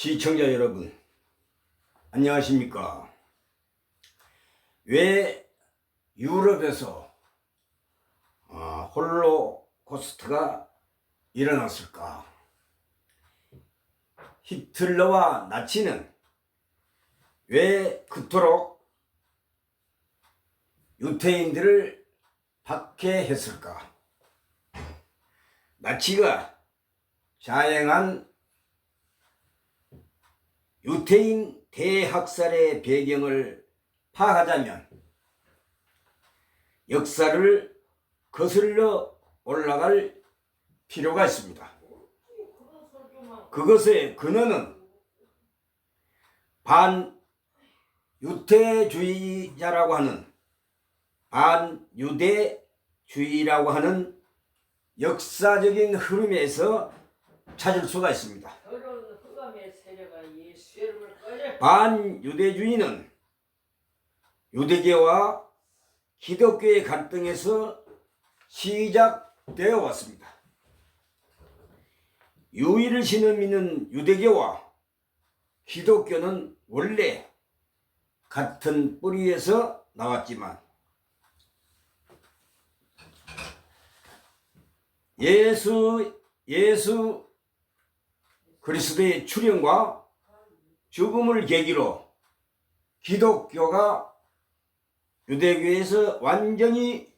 시청자 여러분, 안녕하십니까? 왜 유럽에서 홀로코스트가 일어났을까? 히틀러와 나치는 왜 그토록 유태인들을 박해했을까? 나치가 자행한 유태인 대학살의 배경을 파악하자면 역사를 거슬러 올라갈 필요가 있습니다. 그것의 근원은 반유태주의자라고 하는 반유대주의라고 하는 역사적인 흐름에서 찾을 수가 있습니다. 반유대주의는 유대교와 기독교의 갈등에서 시작되어 왔습니다. 유일을 신을 믿는 유대교와 기독교는 원래 같은 뿌리에서 나왔지만 예수 그리스도의 출현과 죽음을 계기로 기독교가 유대교에서 완전히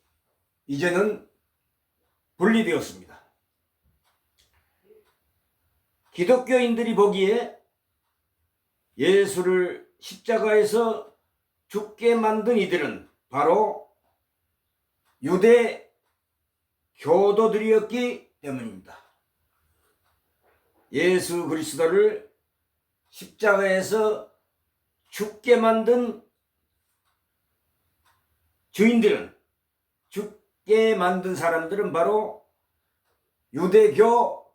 이제는 분리되었습니다. 기독교인들이 보기에 예수를 십자가에서 죽게 만든 이들은 바로 유대 교도들이었기 때문입니다. 예수 그리스도를 십자가에서 죽게 만든 주인들은, 죽게 만든 사람들은 바로 유대교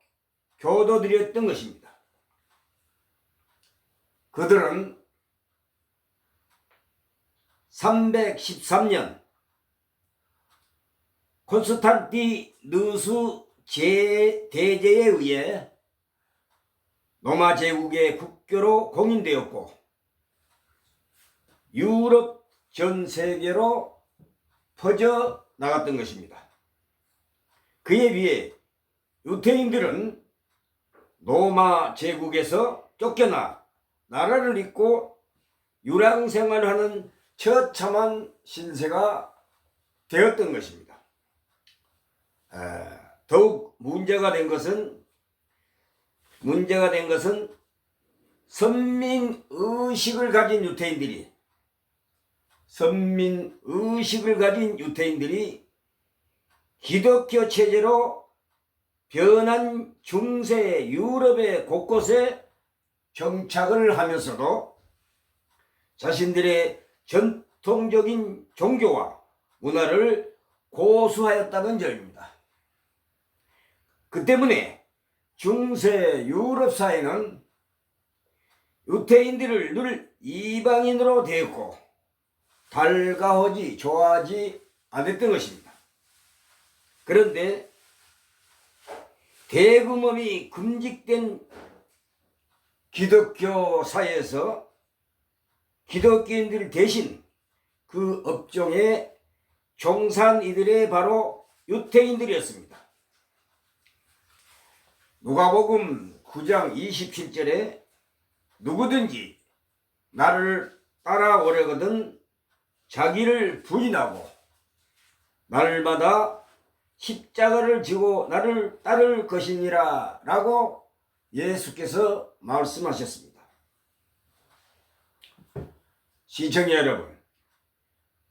교도들이었던 것입니다. 그들은 313년 콘스탄티누스 대제에 의해 로마 제국의 국교로 공인되었고 유럽 전 세계로 퍼져 나갔던 것입니다. 그에 비해 유태인들은 로마 제국에서 쫓겨나 나라를 잇고 유랑생활하는 처참한 신세가 되었던 것입니다. 더욱 문제가 된 것은 선민의식을 가진 유태인들이 기독교 체제로 변한 중세 유럽의 곳곳에 정착을 하면서도 자신들의 전통적인 종교와 문화를 고수하였다는 점입니다. 그 때문에 중세 유럽 사회는 유태인들을 늘 이방인으로 대했고 달가워지 좋아하지 않았던 것입니다. 그런데 대금업이 금지된 기독교 사회에서 기독교인들 대신 그 업종에 종사한 이들이 바로 유태인들이었습니다. 누가복음 9장 27절에 누구든지 나를 따라오려거든 자기를 부인하고 날마다 십자가를 지고 나를 따를 것이니라 라고 예수께서 말씀하셨습니다. 시청자 여러분,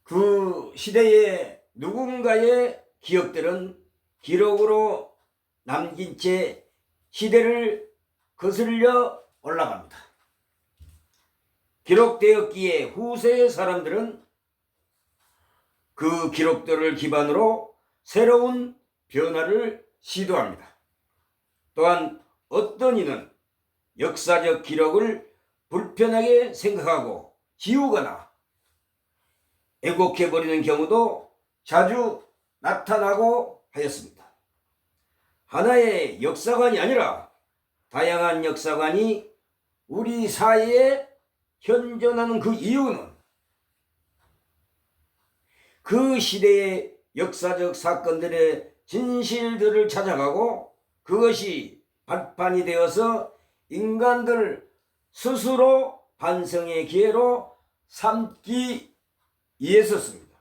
그 시대의 누군가의 기억들은 기록으로 남긴 채 시대를 거슬려 올라갑니다. 기록되었기에 후세의 사람들은 그 기록들을 기반으로 새로운 변화를 시도합니다. 또한 어떤 이는 역사적 기록을 불편하게 생각하고 지우거나 왜곡해버리는 경우도 자주 나타나고 하였습니다. 하나의 역사관이 아니라 다양한 역사관이 우리 사회에 현존하는 그 이유는 그 시대의 역사적 사건들의 진실들을 찾아가고 그것이 발판이 되어서 인간들 스스로 반성의 기회로 삼기 위해서였습니다.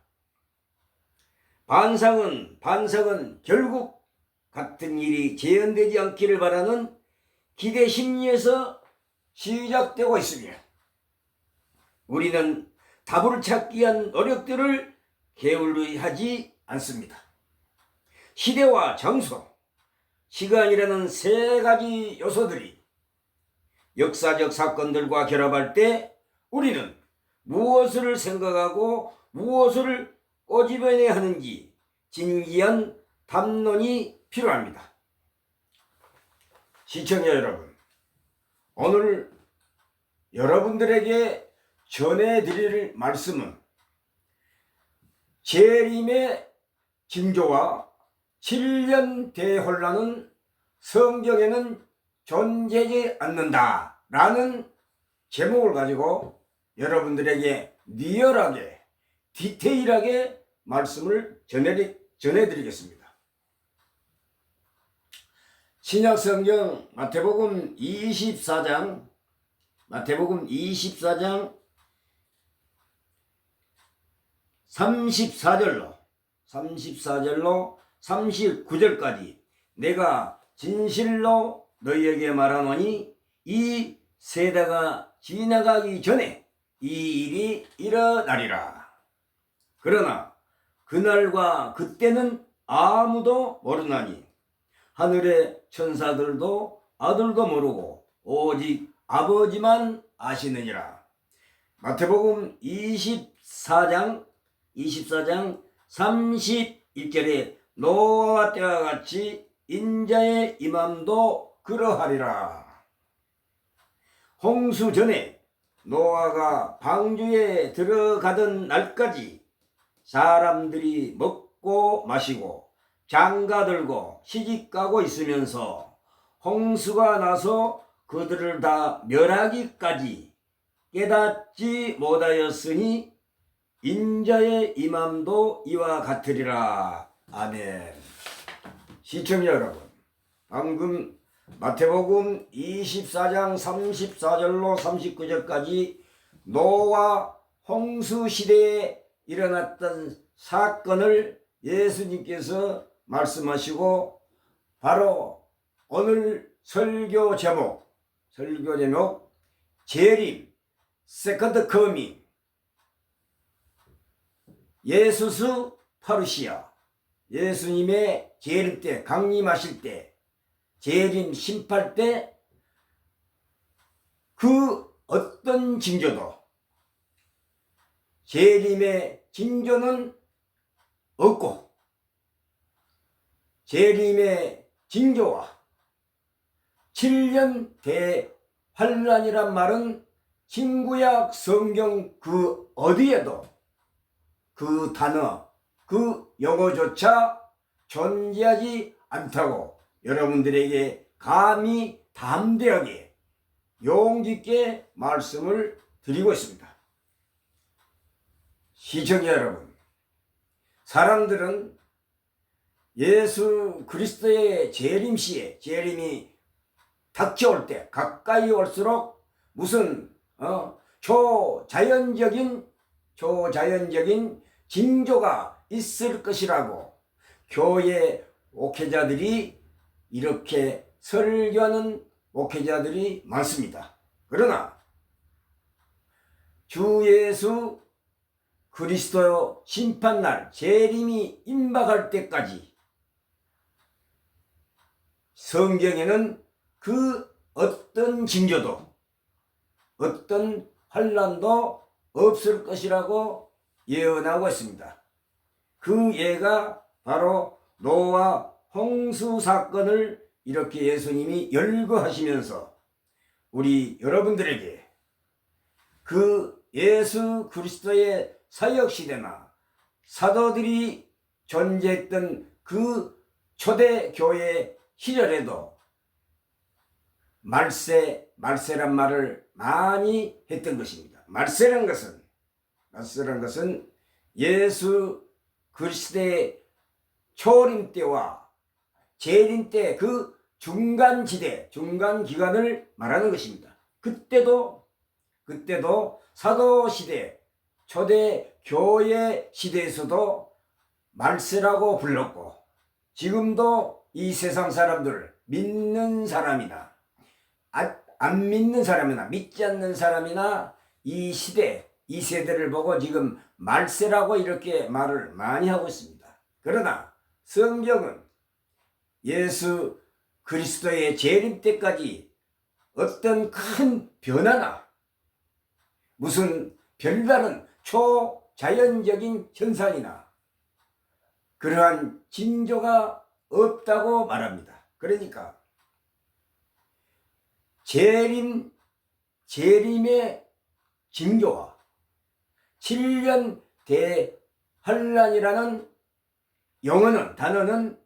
반성은 결국 같은 일이 재현되지 않기를 바라는 기대 심리에서 시작되고 있으며 우리는 답을 찾기 위한 노력들을 게을리하지 않습니다. 시대와 장소, 시간이라는 세 가지 요소들이 역사적 사건들과 결합할 때 우리는 무엇을 생각하고 무엇을 꼬집어내야 하는지 진지한 담론이 필요합니다. 시청자 여러분, 오늘 여러분들에게 전해드릴 말씀은 재림의 징조와 7년 대혼란은 성경에는 존재하지 않는다 라는 제목을 가지고 여러분들에게 리얼하게 디테일하게 말씀을 전해드리겠습니다. 신약성경 마태복음 24장 34절로 39절까지 내가 진실로 너희에게 말하노니 이 세대가 지나가기 전에 이 일이 일어나리라. 그러나 그날과 그때는 아무도 모르나니 하늘의 천사들도 아들도 모르고 오직 아버지만 아시느니라. 마태복음 24장 31절에 노아와 때와 같이 인자의 임함도 그러하리라. 홍수 전에 노아가 방주에 들어가던 날까지 사람들이 먹고 마시고 장가들고 시집가고 있으면서 홍수가 나서 그들을 다 멸하기까지 깨닫지 못하였으니 인자의 임함도 이와 같으리라. 아멘. 시청자 여러분, 방금 마태복음 24장 34절로 39절까지 노아 홍수 시대에 일어났던 사건을 예수님께서 말씀하시고 바로 오늘 설교 제목 재림 세컨드 커밍 예수스 파루시아 예수님의 재림 때 강림하실 때 재림 심판 때 그 어떤 징조도 재림의 징조는 없고 재림의 징조와 7년 대환란이란 말은 신구약 성경 그 어디에도 그 단어 그 용어조차 존재하지 않다고 여러분들에게 감히 담대하게 용기 있게 말씀을 드리고 있습니다. 시청자 여러분, 사람들은 예수 그리스도의 재림 시에 재림이 닥쳐올 때 가까이 올수록 무슨 초자연적인 징조가 있을 것이라고 교회 목회자들이 이렇게 설교하는 목회자들이 많습니다. 그러나 주 예수 그리스도 심판날 재림이 임박할 때까지 성경에는 그 어떤 징조도 어떤 환란도 없을 것이라고 예언하고 있습니다. 그 예가 바로 노아 홍수 사건을 이렇게 예수님이 열거하시면서 우리 여러분들에게 그 예수 그리스도의 사역시대나 사도들이 존재했던 그 초대교회 시절에도 말세란 말을 많이 했던 것입니다. 말세란 것은 예수 그리스도의 초림 때와 재림 때 그 중간지대, 중간기간을 말하는 것입니다. 그때도 사도시대, 초대 교회 시대에서도 말세라고 불렀고, 지금도 이 세상 사람들, 믿는 사람이나 안 믿는 사람이나 믿지 않는 사람이나 이 시대, 이 세대를 보고 지금 말세라고 이렇게 말을 많이 하고 있습니다. 그러나 성경은 예수 그리스도의 재림 때까지 어떤 큰 변화나 무슨 별다른 초자연적인 현상이나 그러한 징조가 없다고 말합니다. 그러니까 재림의 징조와 7년 대환란이라는 단어는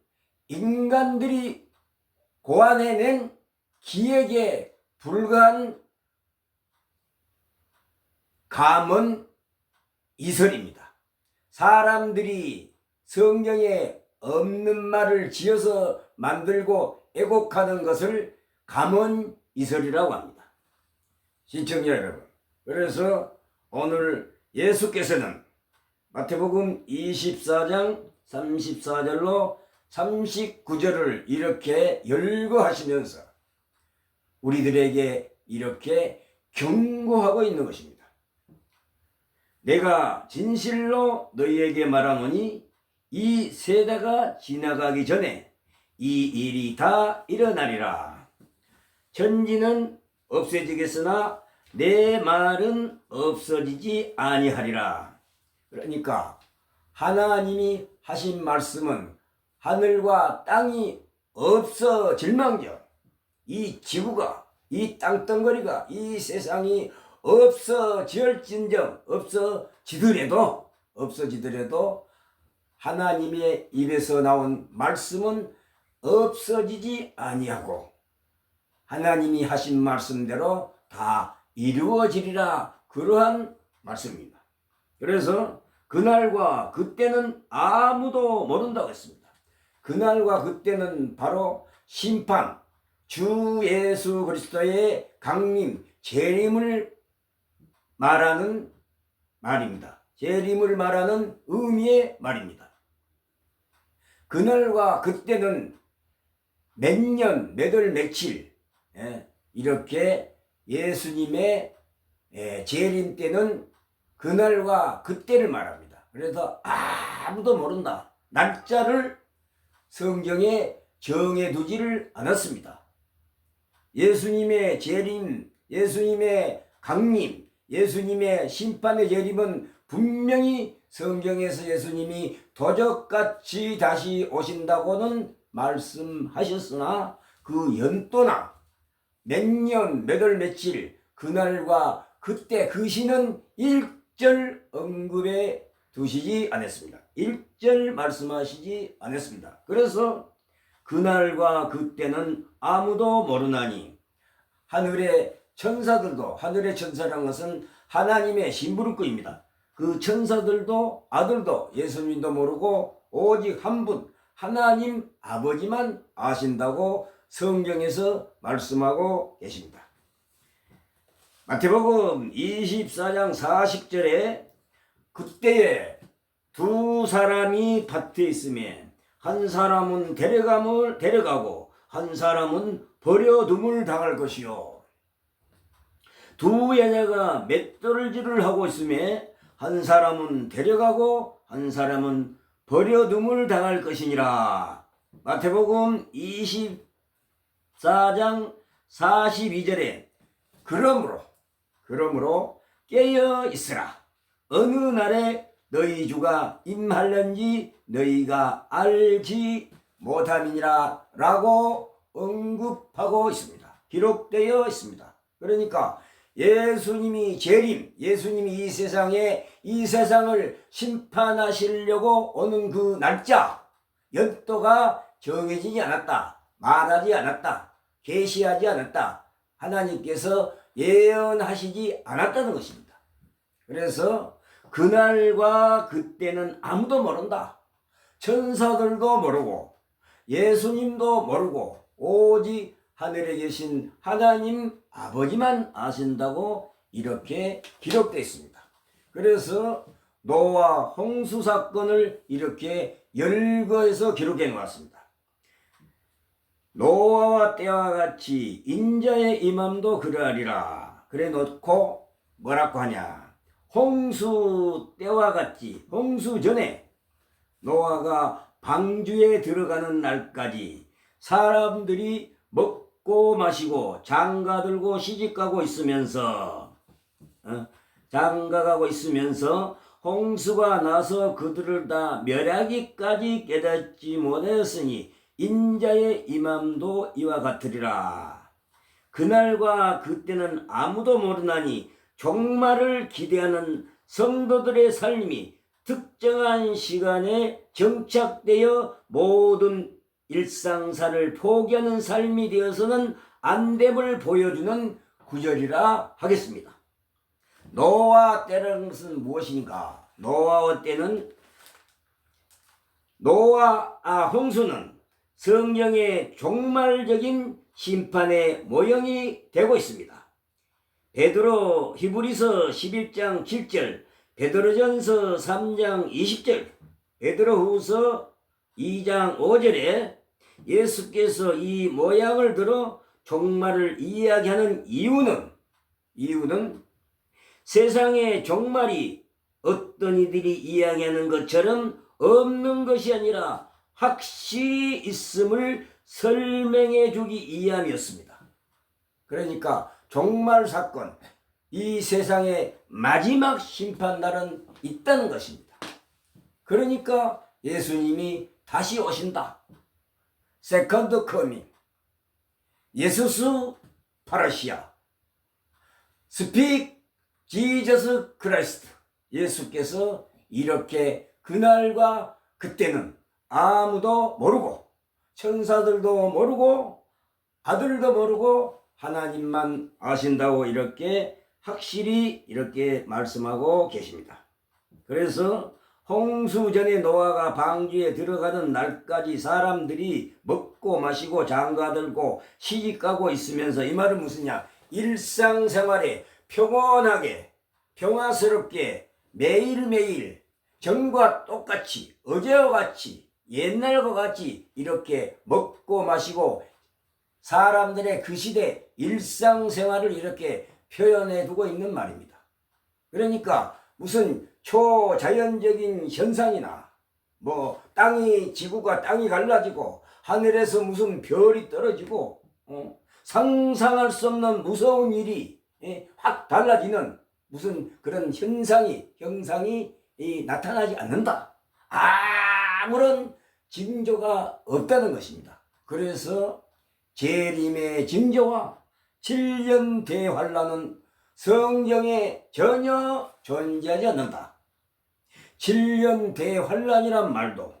인간들이 고안해낸 기획에 불과한 감언 이설입니다. 사람들이 성경에 없는 말을 지어서 만들고 애곡하는 것을 감언 이설이라고 합니다. 시청자 여러분, 그래서 오늘 예수께서는 마태복음 24장 34절로 39절을 이렇게 열거하시면서 우리들에게 이렇게 경고하고 있는 것입니다. 내가 진실로 너희에게 말하노니 이 세대가 지나가기 전에 이 일이 다 일어나리라. 천지는 없어지겠으나 내 말은 없어지지 아니하리라. 그러니까 하나님이 하신 말씀은 하늘과 땅이 없어질망정, 이 지구가, 이 땅덩어리가, 이 세상이 없어지더라도 하나님의 입에서 나온 말씀은 없어지지 아니하고 하나님이 하신 말씀대로 다 이루어지리라. 그러한 말씀입니다. 그래서 그날과 그때는 아무도 모른다고 했습니다. 그날과 그때는 바로 심판, 주 예수 그리스도의 강림, 재림을 말하는 말입니다. 재림을 말하는 의미의 말입니다. 그날과 그때는 몇 년, 몇 월, 며칠, 이렇게 예수님의 재림 때는 그날과 그때를 말합니다. 그래서 아무도 모른다. 날짜를 성경에 정해두지를 않았습니다. 예수님의 재림, 예수님의 강림, 예수님의 심판의 재림은 분명히 성경에서 예수님이 도적같이 다시 오신다고는 말씀하셨으나 그 연도나 몇 년, 몇 월, 며칠 그날과 그때 그 시는 일절 언급해 두시지 않았습니다. 일절 말씀하시지 않았습니다. 그래서 그날과 그때는 아무도 모르나니 하늘의 천사라는 것은 하나님의 심부름꾼입니다. 그 천사들도 아들도 예수님도 모르고 오직 한 분 하나님 아버지만 아신다고 성경에서 말씀하고 계십니다. 마태복음 24장 40절에 그때에 두 사람이 밭에 있으면 한 사람은 데려가고 한 사람은 버려둠을 당할 것이요. 두 여자가 맷돌질을 하고 있으면 한 사람은 데려가고 한 사람은 버려둠을 당할 것이니라. 마태복음 24장 42절에 그러므로 깨어 있으라. 어느 날에 너희 주가 임할는지 너희가 알지 못함이니라 라고 언급하고 있습니다. 기록되어 있습니다. 그러니까 예수님이 재림, 예수님이 이 세상을 심판하시려고 오는 그 날짜, 연도가 정해지지 않았다, 말하지 않았다, 계시하지 않았다. 하나님께서 예언하시지 않았다는 것입니다. 그래서 그날과 그때는 아무도 모른다. 천사들도 모르고 예수님도 모르고 오직 하늘에 계신 하나님 아버지만 아신다고 이렇게 기록되어 있습니다. 그래서 노아 홍수 사건을 이렇게 열거해서 기록해 놓았습니다. 노아와 때와 같이 인자의 임함도 그러하리라. 그래 놓고 뭐라고 하냐. 홍수 때와 같이 홍수 전에 노아가 방주에 들어가는 날까지 사람들이 먹고 마시고 장가들고 시집가고 있으면서 장가가고 있으면서 홍수가 나서 그들을 다 멸하기까지 깨닫지 못하였으니 인자의 임함도 이와 같으리라. 그날과 그때는 아무도 모르나니 종말을 기대하는 성도들의 삶이 특정한 시간에 정착되어 모든 일상사를 포기하는 삶이 되어서는 안 됨을 보여주는 구절이라 하겠습니다. 노아 때라는 것은 무엇인가? 노아의 때는 홍수는 성경의 종말적인 심판의 모형이 되고 있습니다. 베드로 히브리서 11장 7절, 베드로전서 3장 20절, 베드로후서 2장 5절에 예수께서 이 모양을 들어 종말을 이야기하는 이유는 세상의 종말이 어떤 이들이 이야기하는 것처럼 없는 것이 아니라 확실히 있음을 설명해 주기 위함이었습니다. 그러니까 종말 사건, 이 세상의 마지막 심판날은 있다는 것입니다. 그러니까 예수님이 다시 오신다. 세컨드 커밍. 예수스 파라시아. 스픽 지저스 크라이스트. 예수께서 이렇게 그날과 그때는 아무도 모르고 천사들도 모르고 아들도 모르고 하나님만 아신다고 이렇게 확실히 이렇게 말씀하고 계십니다. 그래서 홍수 전에 노아가 방주에 들어가는 날까지 사람들이 먹고 마시고 장가들고 시집가고 있으면서 이 말은 무슨냐? 일상생활에 평온하게 평화스럽게 매일매일 전과 똑같이 어제와 같이 옛날과 같이 이렇게 먹고 마시고 사람들의 그 시대 일상생활을 이렇게 표현해 두고 있는 말입니다. 그러니까 무슨 초자연적인 현상이나 지구가 땅이 갈라지고 하늘에서 무슨 별이 떨어지고 상상할 수 없는 무서운 일이 확 달라지는 무슨 그런 형상이 나타나지 않는다. 아무런 징조가 없다는 것입니다. 그래서 재림의 징조와 7년 대환란은 성경에 전혀 존재하지 않는다. 7년 대환란이란 말도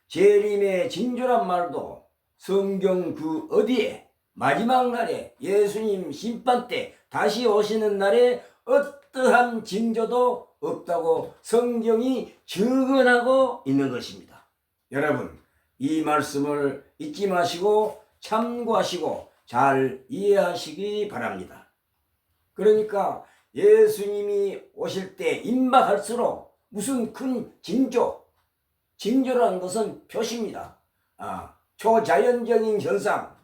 재림의 징조란 말도 성경 그 어디에 마지막 날에 예수님 심판 때 다시 오시는 날에 어떠한 징조도 없다고 성경이 증언하고 있는 것입니다. 여러분, 이 말씀을 잊지 마시고 참고하시고 잘 이해하시기 바랍니다. 그러니까 예수님이 오실 때 임박할수록 무슨 큰 징조라는 것은 표시입니다. 초자연적인 현상,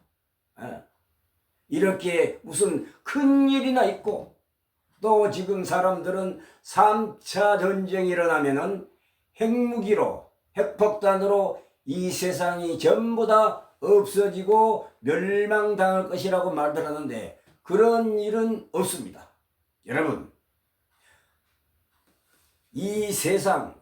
이렇게 무슨 큰 일이나 있고, 또 지금 사람들은 3차 전쟁이 일어나면은 핵무기로 핵폭탄으로 이 세상이 전부 다 없어지고 멸망당할 것이라고 말들 하는데 그런 일은 없습니다. 여러분, 이 세상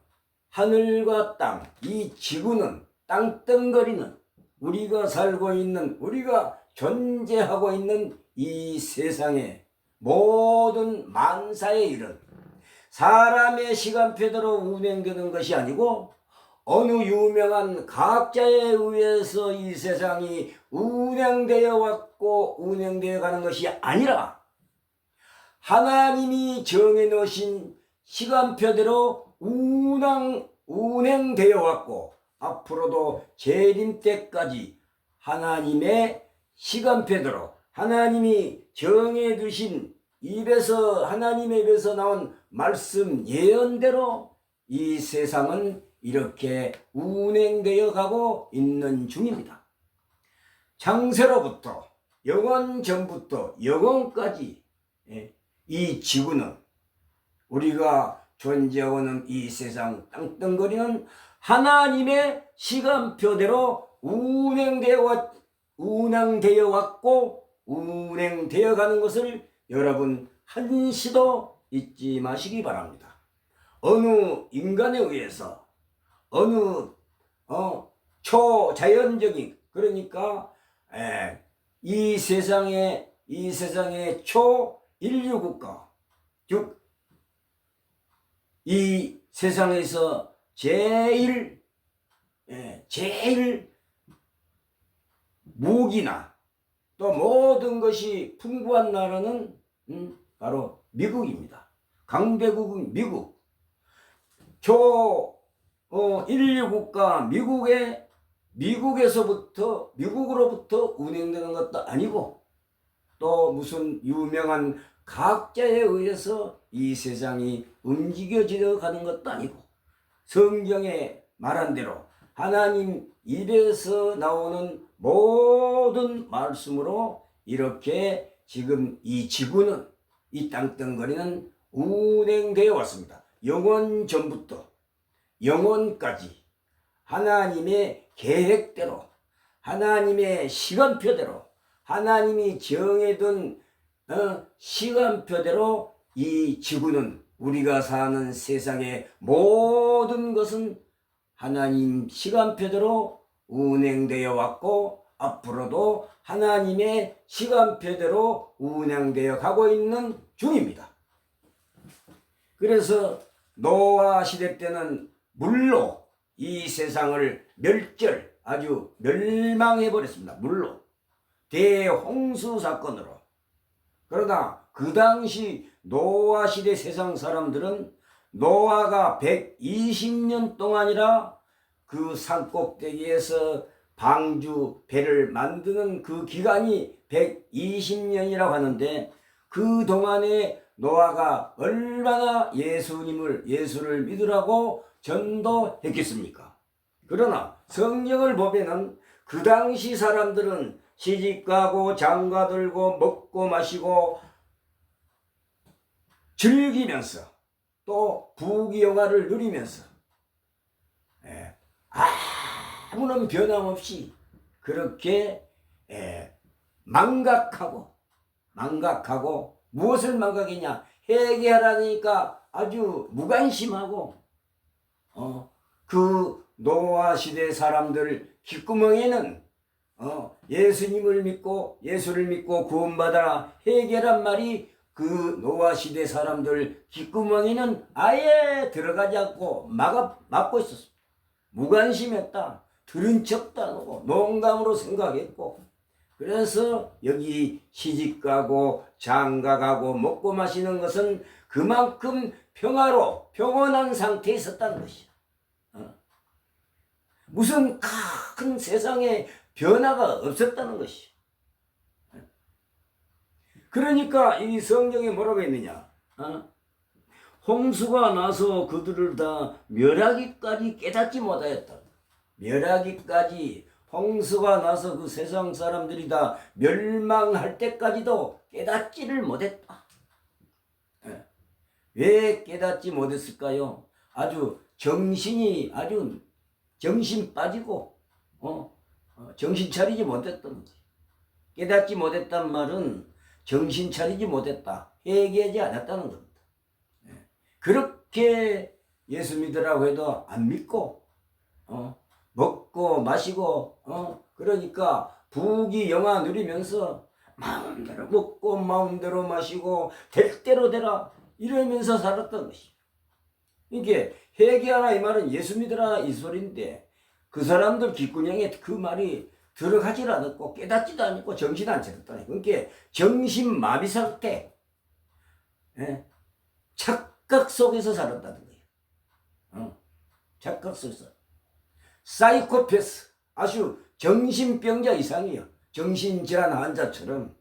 하늘과 땅, 이 지구는 땅덩거리는 우리가 살고 있는 우리가 존재하고 있는 이 세상의 모든 만사의 일은 사람의 시간표대로 운행되는 것이 아니고 어느 유명한 과학자에 의해서 이 세상이 운행되어 왔고 운행되어 가는 것이 아니라 하나님이 정해 놓으신 시간표대로 운행되어 왔고 앞으로도 재림 때까지 하나님의 시간표대로 하나님이 정해 두신 입에서 하나님의 입에서 나온 말씀 예언대로 이 세상은 이렇게 운행되어 가고 있는 중입니다. 창세로부터 영원 전부터 영원까지 이 지구는 우리가 존재하고 있는 이 세상 땅덩거리는 하나님의 시간표대로 운행되어 왔고 운행되어 가는 것을 여러분 한시도 잊지 마시기 바랍니다. 어느 인간에 의해서 어느 초자연적인 그러니까 이 세상의 초인류 국가 즉 이 세상에서 제일 무기나 또 모든 것이 풍부한 나라는 바로 미국입니다. 강대국은 미국. 인류 국가 미국으로부터 운행되는 것도 아니고 또 무슨 유명한 과학자에 의해서 이 세상이 움직여져 가는 것도 아니고 성경에 말한 대로 하나님 입에서 나오는 모든 말씀으로 이렇게 지금 이 지구는 이 땅덩거리는 운행되어 왔습니다. 영원 전부터 영원까지 하나님의 계획대로 하나님의 시간표대로 하나님이 정해둔 시간표대로 이 지구는 우리가 사는 세상의 모든 것은 하나님 시간표대로 운행되어 왔고 앞으로도 하나님의 시간표대로 운행되어 가고 있는 중입니다. 그래서 노아 시대 때는 물로 이 세상을 아주 멸망해 버렸습니다. 물로 대홍수 사건으로. 그러나 그 당시 노아 시대 세상 사람들은 노아가 120년 동안이라 그 산꼭대기에서 방주 배를 만드는 그 기간이 120년이라고 하는데 그 동안에 노아가 얼마나 예수를 믿으라고 전도했겠습니까? 그러나 성경을 보면은 그 당시 사람들은 시집가고 장가들고 먹고 마시고 즐기면서 또 부귀영화를 누리면서 아무런 변함없이 그렇게 망각하고 무엇을 망각했냐? 회개하라니까 아주 무관심하고 그 노아 시대 사람들 귓구멍에는 예수를 믿고 구원받아라 회개란 말이 그 노아 시대 사람들 귓구멍에는 아예 들어가지 않고 막고 있었습니다. 무관심했다. 들은 척도 안 하고 농담으로 생각했고 그래서 여기 시집가고 장가가고 먹고 마시는 것은 그만큼 평온한 상태에 있었다는 것이야. 무슨 큰 세상에 변화가 없었다는 것이야. 그러니까 이 성경에 뭐라고 했느냐? 홍수가 나서 그들을 다 멸하기까지 깨닫지 못하였다. 멸하기까지 홍수가 나서 그 세상 사람들이 다 멸망할 때까지도 깨닫지를 못했다. 왜 깨닫지 못했을까요? 정신 빠지고 정신 차리지 못했던 거지. 깨닫지 못했단 말은 정신 차리지 못했다. 회개하지 않았다는 겁니다. 그렇게 예수 믿으라고 해도 안 믿고 먹고 마시고 그러니까 부귀영화 누리면서 마음대로 먹고 마음대로 마시고 될 대로 되라 이러면서 살았던 것이. 이게 회개하라 이 말은 예수 믿으라 이 소리인데 그 사람들 귓구녕에 그 말이 들어가질 않았고 깨닫지도 않고 정신 안 차렸다니. 그러니까 정신마비 상태, 예? 착각 속에서 살았다는 거예요. 착각 속에서. 사이코패스, 아주 정신병자 이상이에요. 정신질환 환자처럼.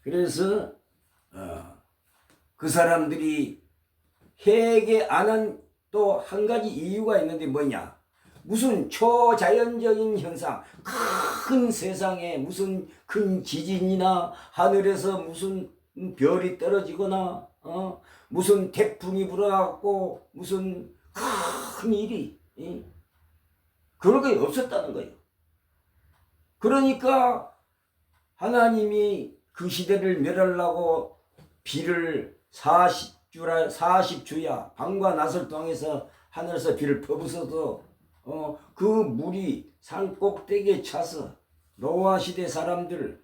그래서 그 사람들이 회개 안 한 또 한 가지 이유가 있는데 뭐냐? 무슨 초자연적인 현상, 큰 세상에 무슨 큰 지진이나 하늘에서 무슨 별이 떨어지거나 무슨 태풍이 불어갖고 무슨 큰 일이 그런 게 없었다는 거예요. 그러니까 하나님이 그 시대를 멸하려고 비를 40주야 방과 낫을 통해서 하늘에서 비를 퍼부어도 그 물이 산 꼭대기에 차서 노아 시대 사람들이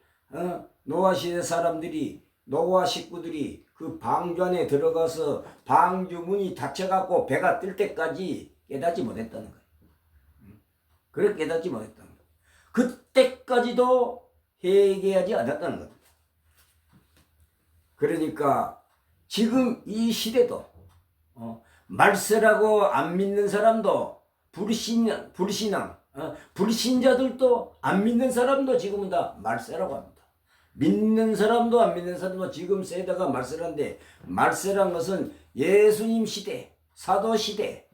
노아 식구들이 그 방주 안에 들어가서 방주 문이 닫혀갖고 배가 뜰 때까지 깨닫지 못했다는 거예요. 그래 깨닫지 못했다는 거예요. 그때까지도 회개하지 않았다는 겁니다. 그러니까 지금 이 시대도 말세라고 안 믿는 사람도 불신자들도 안 믿는 사람도 지금은 다 말세라고 합니다. 믿는 사람도 안 믿는 사람도 지금 세대가 말세란데, 말세란 것은 예수님 시대, 사도 시대,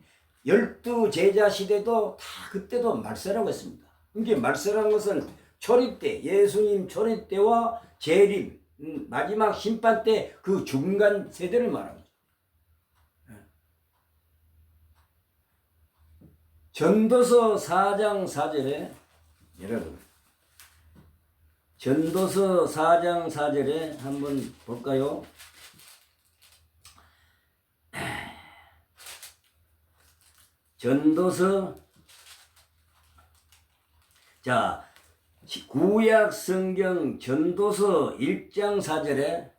12 제자 시대도 다 그때도 말세라고 했습니다. 이게 말세라는 것은 초립 때, 예수님 초립 때와 재림, 마지막 심판 때 그 중간 세대를 말합니다. 전도서 4장 4절에 여러분, 전도서 4장 4절에 한번 볼까요? 전도서, 자, 구약 성경 전도서 1장 4절에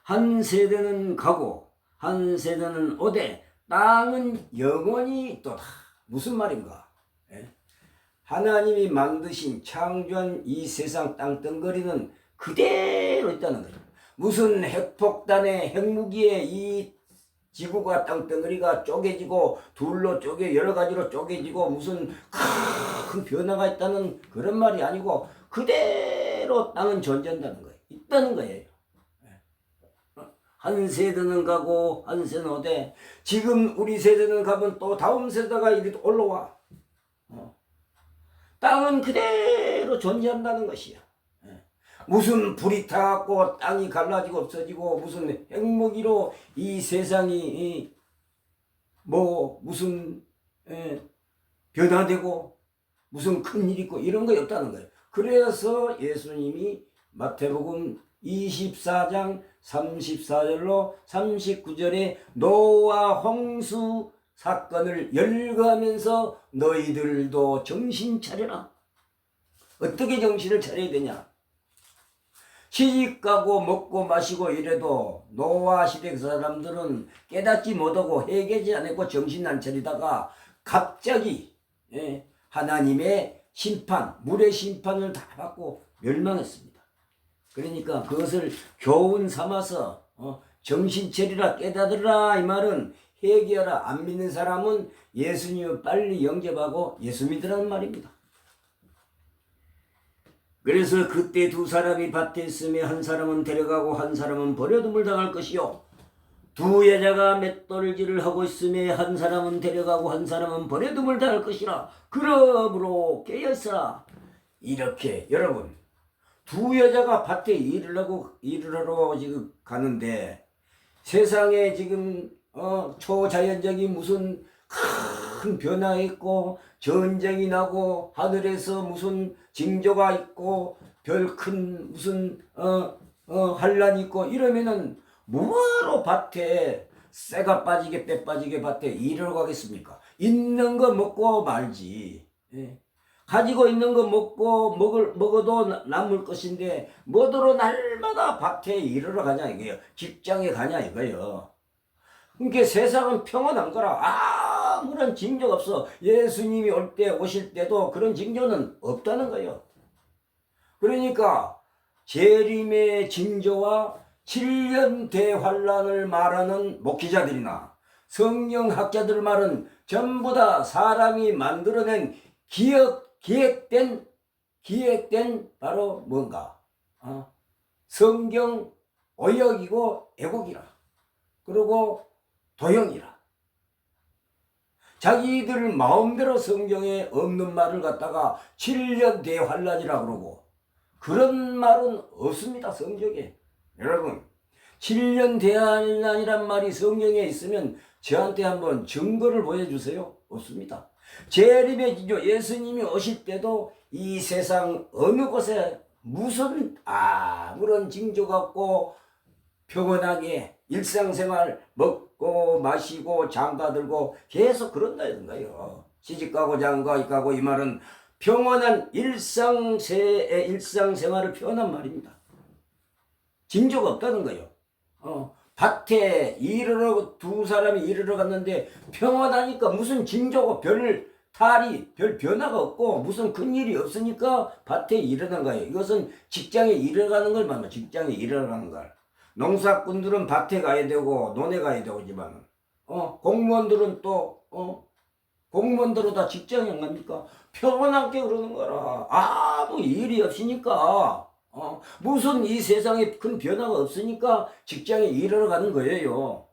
한 세대는 가고 한 세대는 오되 땅은 영원히 있도다. 무슨 말인가? 하나님이 만드신 창조한 이 세상 땅덩어리는 그대로 있다는 거예요. 무슨 핵폭탄에 핵무기에 이 지구가 땅덩어리가 쪼개지고 둘로 여러 가지로 쪼개지고 무슨 큰 변화가 있다는 그런 말이 아니고 그대로 땅은 존재한다는 거예요. 있다는 거예요. 한 세대는 가고 한 세대는 오되, 지금 우리 세대는 가면 또 다음 세대가 이렇게 올라와. 땅은 그대로 존재한다는 것이야. 무슨 불이 타갖고 땅이 갈라지고 없어지고 무슨 핵무기로 이 세상이 무슨 변화되고 무슨 큰일이 있고 이런 거 없다는 거예요. 그래서 예수님이 마태복음 24장 34절로 39절에 노아 홍수 사건을 열거하면서 너희들도 정신 차려라. 어떻게 정신을 차려야 되냐? 시집가고 먹고 마시고 이래도 노아 시대 그 사람들은 깨닫지 못하고 회개하지 않고 정신 안 차리다가 갑자기 하나님의 심판, 물의 심판을 다 받고 멸망했습니다. 그러니까 그것을 교훈 삼아서 정신 차리라, 깨닫으라 이 말은 회개하라. 안 믿는 사람은 예수님을 빨리 영접하고 예수 믿으라는 말입니다. 그래서 그때 두 사람이 밭에 있으며 한 사람은 데려가고 한 사람은 버려둠을 당할 것이요, 두 여자가 맷돌질을 하고 있으며 한 사람은 데려가고 한 사람은 버려둠을 당할 것이라. 그러므로 깨어있으라. 이렇게 여러분, 두 여자가 밭에 일을 하러 지금 가는데 세상에 지금 초자연적인 무슨 큰 변화 있고 전쟁이 나고 하늘에서 무슨 징조가 있고 별 큰 무슨 환란이 있고 이러면은 뭐하러 밭에 쇠가 빠지게 빼 빠지게 밭에 일을 가겠습니까? 있는 거 먹고 말지. 가지고 있는 거 먹어도 남을 것인데 뭐더러 날마다 밭에 일하러 가냐 이거예요. 직장에 가냐 이거예요. 그러니까 세상은 평온한 거라. 아무런 징조가 없어. 예수님이 오실 때도 그런 징조는 없다는 거예요. 그러니까 재림의 징조와 7년 대환란을 말하는 목회자들이나 성경학자들 말은 전부 다 사람이 만들어낸 기획된 바로 뭔가 성경 오역이고 애곡이라. 그리고 도형이라. 자기들 마음대로 성경에 없는 말을 갖다가 7년 대환란이라 그러고 그런 말은 없습니다. 성경에. 여러분 7년 대환란이란 말이 성경에 있으면 저한테 한번 증거를 보여주세요. 없습니다. 재림의 징조 예수님이 오실 때도 이 세상 어느 곳에 무슨 아무런 징조가 없고 평온하게 일상생활 먹고 마시고 장가 들고 계속 그런다는 거예요. 시집가고 장가가고 이 말은 평온한 일상생활을 표현한 말입니다. 징조가 없다는 거예요. 밭에 두 사람이 일하러 갔는데 평온하니까 무슨 징조고 별 변화가 없고 무슨 큰일이 없으니까 밭에 일하는 거예요. 이것은 직장에 일하러 걸 말이야. 직장에 일하러 가는 걸. 농사꾼들은 밭에 가야 되고 논에 가야 되지만 공무원들은 또 공무원들은 다 직장에 안 갑니까? 평온하게 그러는 거라. 아무 일이 없으니까 무슨 이 세상에 큰 변화가 없으니까 직장에 일하러 가는 거예요.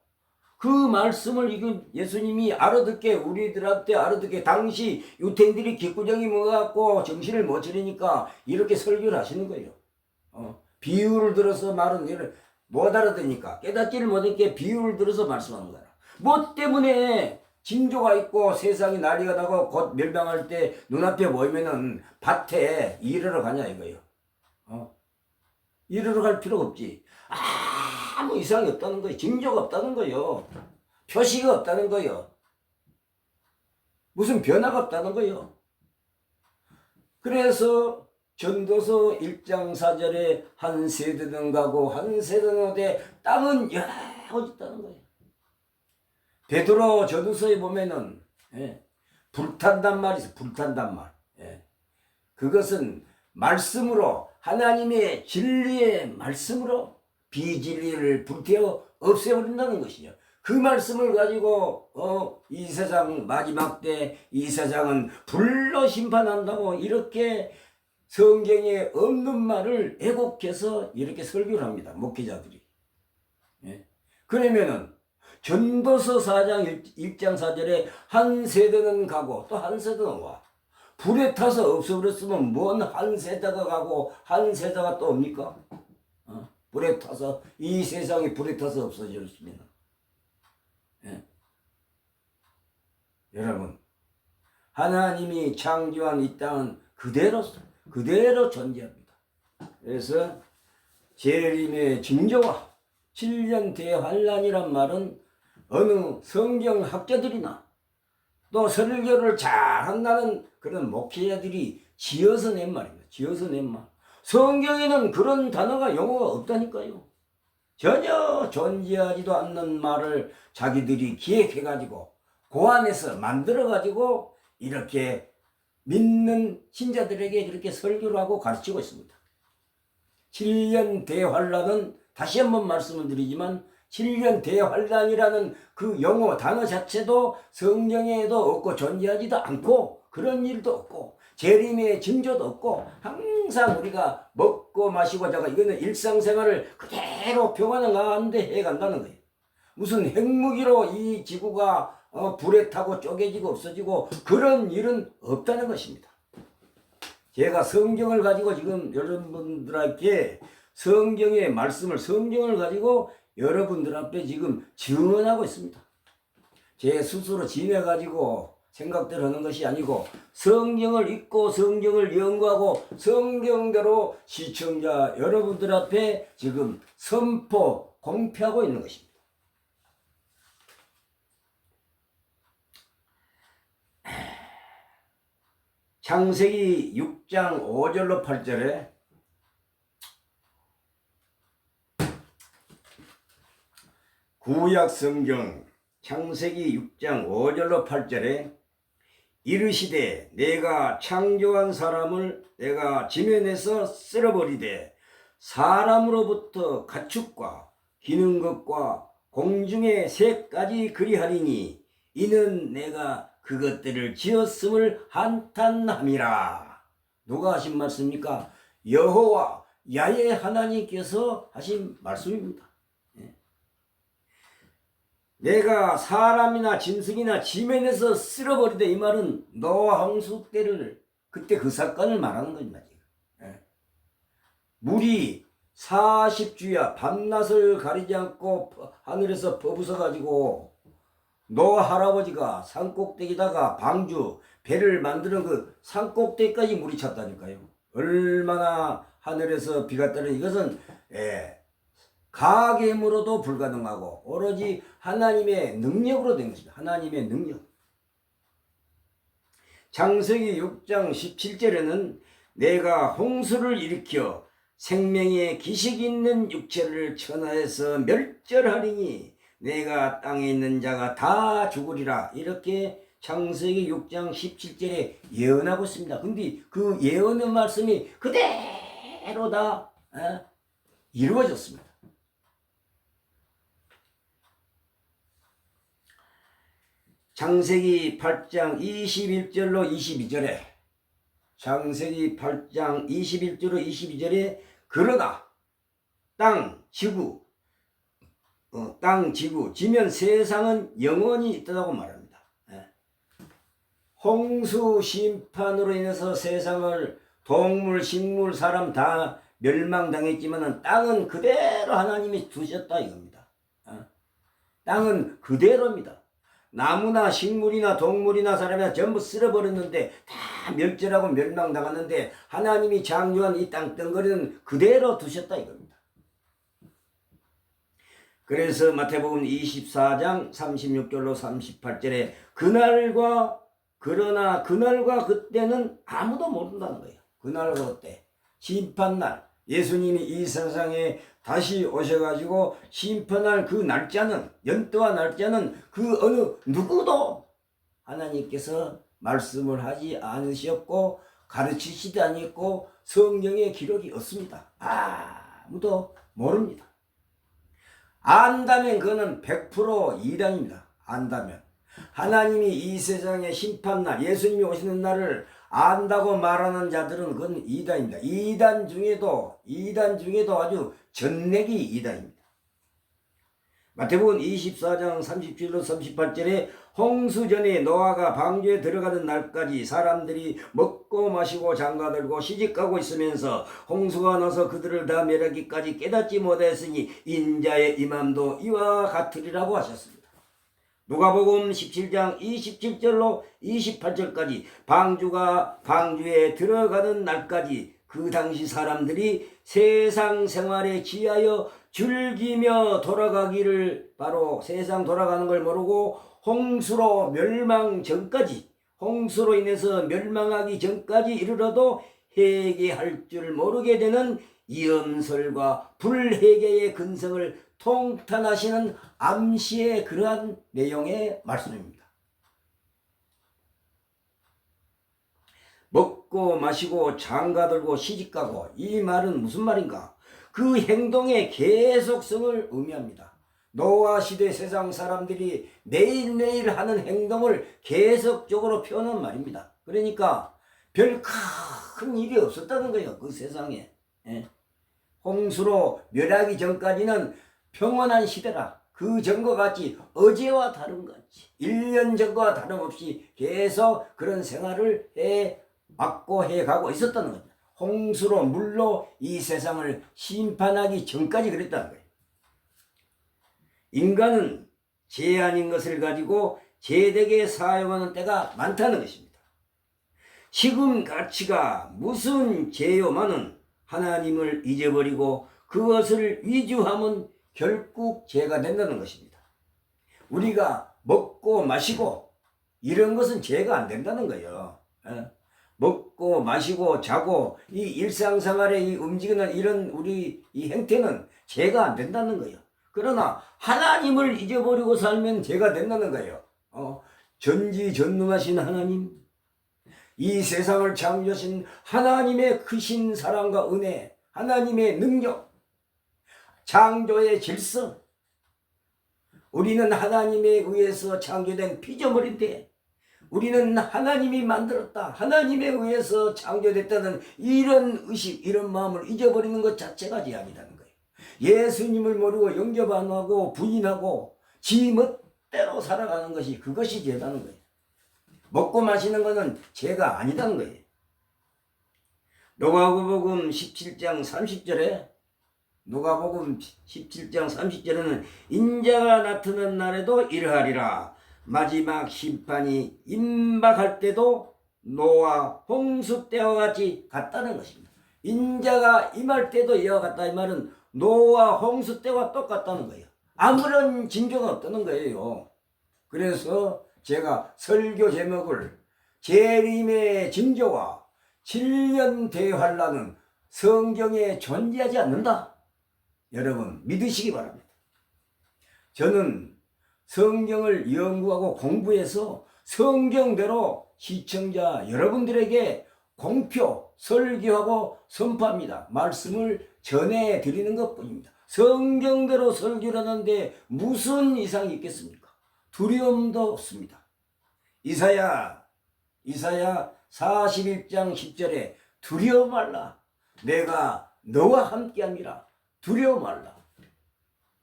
그 말씀을 이거 예수님이 알아듣게 우리들한테 알아듣게 당시 유태인들이 깃구정이 먹어갖고 정신을 못 차리니까 이렇게 설교를 하시는 거예요. 비유를 들어서 말은 못 알아듣니까 깨닫지를 못하니까 비유를 들어서 말씀하는 거야. 뭐 때문에 징조가 있고 세상이 난리가 나고 곧 멸망할 때 눈앞에 보이면은 밭에 일하러 가냐 이거예요. 일하러 갈 필요가 없지. 아무 이상이 없다는 거예요. 징조가 없다는 거예요. 표시가 없다는 거예요. 무슨 변화가 없다는 거예요. 그래서 전도서 1장 4절에 한 세대는 가고 한 세대는 오되 땅은 여하고 있다는 거예요. 베드로 전도서에 보면은 불탄단 말이 있어. 불탄단 말. 그것은 말씀으로 하나님의 진리의 말씀으로 비진리를 불태워 없애버린다는 것이죠. 그 말씀을 가지고 이 세상 마지막 때 이 세상은 불로 심판한다고 이렇게 성경에 없는 말을 애곡해서 이렇게 설교를 합니다. 목회자들이. 그러면은 전도서 4장 1장 4절에 한 세대는 가고 또 한 세대는 와. 불에 타서 없어버렸으면 뭔 한 세대가 가고 한 세대가 또 옵니까? 불에 타서 이 세상이 불에 타서 없어졌습니다. 여러분 하나님이 창조한 이 땅은 그대로 존재합니다. 그래서 재림의 징조와 7년 대환란이란 말은 어느 성경학자들이나 또 설교를 잘한다는 그런 목회자들이 지어서 낸 말입니다. 지어서 낸 말. 성경에는 그런 단어가 용어가 없다니까요. 전혀 존재하지도 않는 말을 자기들이 기획해가지고 고안해서 만들어가지고 이렇게 믿는 신자들에게 그렇게 설교를 하고 가르치고 있습니다. 7년 대환란은 다시 한번 말씀을 드리지만 7년 대환란이라는 그 용어 단어 자체도 성경에도 없고 존재하지도 않고 그런 일도 없고 재림의 징조도 없고 항상 우리가 먹고 마시고 자고 이거는 일상생활을 그대로 평안한 가운데 해간다는 거예요. 무슨 핵무기로 이 지구가 불에 타고 쪼개지고 없어지고 그런 일은 없다는 것입니다. 제가 성경을 가지고 지금 여러분들에게 성경의 말씀을 성경을 가지고 여러분들 앞에 지금 증언하고 있습니다. 제 스스로 지내가지고 생각대로 하는 것이 아니고 성경을 읽고 성경을 연구하고 성경대로 시청자 여러분들 앞에 지금 공표하고 있는 것입니다. 창세기 6장 5절로 8절에 구약 성경 창세기 6장 5절로 8절에 이르시되 내가 창조한 사람을 내가 지면에서 쓸어버리되 사람으로부터 가축과 기는 것과 공중의 새까지 그리하리니 이는 내가 그것들을 지었음을 한탄함이라. 누가 하신 말씀입니까? 여호와 야훼 하나님께서 하신 말씀입니다. 내가 사람이나 짐승이나 지면에서 쓸어버리되, 이 말은 노아 홍수 때를 그때 그 사건을 말하는 겁니다. 물이 40주야 밤낮을 가리지 않고 하늘에서 퍼부서 가지고 노아 할아버지가 산꼭대기다가 방주 배를 만드는 그 산꼭대기까지 물이 찼다니까요. 얼마나 하늘에서 비가 떨어지는, 이것은 과학의 힘으로도 불가능하고 오로지 하나님의 능력으로 된 것입니다. 하나님의 능력. 창세기 6장 17절에는 내가 홍수를 일으켜 생명의 기식이 있는 육체를 천하에서 멸절하리니 내가 땅에 있는 자가 다 죽으리라, 이렇게 창세기 6장 17절에 예언하고 있습니다. 근데 그 예언의 말씀이 그대로 다 이루어졌습니다. 창세기 8장 21절로 22절에 창세기 8장 21절로 22절에 그러나 땅, 지구, 지면 세상은 영원히 있다고 말합니다. 홍수 심판으로 인해서 세상을 동물, 식물, 사람 다 멸망당했지만 땅은 그대로 하나님이 두셨다 이겁니다. 땅은 그대로입니다. 나무나 식물이나 동물이나 사람이나 전부 쓸어버렸는데 다 멸절하고 멸망당했는데 하나님이 창조한 이 땅덩어리는 그대로 두셨다 이겁니다. 그래서 마태복음 24장 36절로 38절에 그러나 그날과 그때는 아무도 모른다는 거예요. 그날과 그때 심판날, 예수님이 이 세상에 다시 오셔가지고 심판할 그 날짜는, 연도와 날짜는 그 어느 누구도 하나님께서 말씀을 하지 않으셨고 가르치시지 않았고 성경에 기록이 없습니다. 아무도 모릅니다. 안다면 그거는 100% 이단입니다. 안다면 하나님이 이 세상의 심판날, 예수님이 오시는 날을 안다고 말하는 자들은 그건 이단입니다. 이단 중에도 아주 전내기 이단입니다. 마태복음 24장 37로 38절에 홍수 전에 노아가 방주에 들어가는 날까지 사람들이 먹고 마시고 장가들고 시집가고 있으면서 홍수가 나서 그들을 다 멸하기까지 깨닫지 못했으니 인자의 임함도 이와 같으리라고 하셨습니다. 누가복음 17장 27절로 28절까지 방주에 들어가는 날까지 그 당시 사람들이 세상 생활에 지하여 즐기며 돌아가기를, 바로 세상 돌아가는 걸 모르고 홍수로 인해서 멸망하기 전까지 이르러도 회개할 줄 모르게 되는 이엄설과 불회개의 근성을 통탄하시는 암시의 그러한 내용의 말씀입니다. 먹고 마시고 장가들고 시집가고, 이 말은 무슨 말인가? 그 행동의 계속성을 의미합니다. 노아 시대 세상 사람들이 매일매일 하는 행동을 계속적으로 표현한 말입니다. 그러니까 별 큰 일이 없었다는 거예요. 그 세상에. 홍수로 멸하기 전까지는 평온한 시대라. 그 전과 같이, 어제와 다름같이 1년 전과 다름없이 계속 그런 생활을 해왔고 해가고 있었다는 겁니다. 홍수로 물로 이 세상을 심판하기 전까지 그랬다는 거예요. 인간은 죄 아닌 것을 가지고 죄되게 사용하는 때가 많다는 것입니다. 지금 가치가 무슨 죄요마는 하나님을 잊어버리고 그것을 위주하면 결국 죄가 된다는 것입니다. 우리가 먹고 마시고 이런 것은 죄가 안 된다는 거예요. 먹고 마시고 자고 이 일상생활에 이 움직이는 이런 우리 이 행태는 죄가 안 된다는 거예요. 그러나 하나님을 잊어버리고 살면 죄가 된다는 거예요. 전지전능하신 하나님, 이 세상을 창조하신 하나님의 크신 사랑과 은혜, 하나님의 능력, 창조의 질서, 우리는 하나님에 의해서 창조된 피조물인데 우리는 하나님이 만들었다, 하나님에 의해서 창조됐다는 이런 의식, 이런 마음을 잊어버리는 것 자체가 죄악이라는 거예요. 예수님을 모르고 영접 안 하고 부인하고 지 멋대로 살아가는 것이, 그것이 죄라는 거예요. 먹고 마시는 것은 죄가 아니다는 거예요. 누가복음 17장 30절에 누가복음 17장 30절에는 인자가 나타난 날에도 이러하리라. 마지막 심판이 임박할 때도 노아 홍수 때와 같이 같다는 것입니다. 인자가 임할 때도 이와 같다, 이 말은 노아 홍수 때와 똑같다는 거예요. 아무런 징조가 없다는 거예요. 그래서 제가 설교 제목을 재림의 징조와 7년 대환란은 성경에 존재하지 않는다, 여러분 믿으시기 바랍니다. 저는 성경을 연구하고 공부해서 성경대로 시청자 여러분들에게 공표, 설교하고 선포합니다. 말씀을 전해드리는 것뿐입니다. 성경대로 설교를 하는데 무슨 이상이 있겠습니까? 두려움도 없습니다. 이사야 41장 10절에 두려워 말라, 내가 너와 함께함이라. 두려워 말라,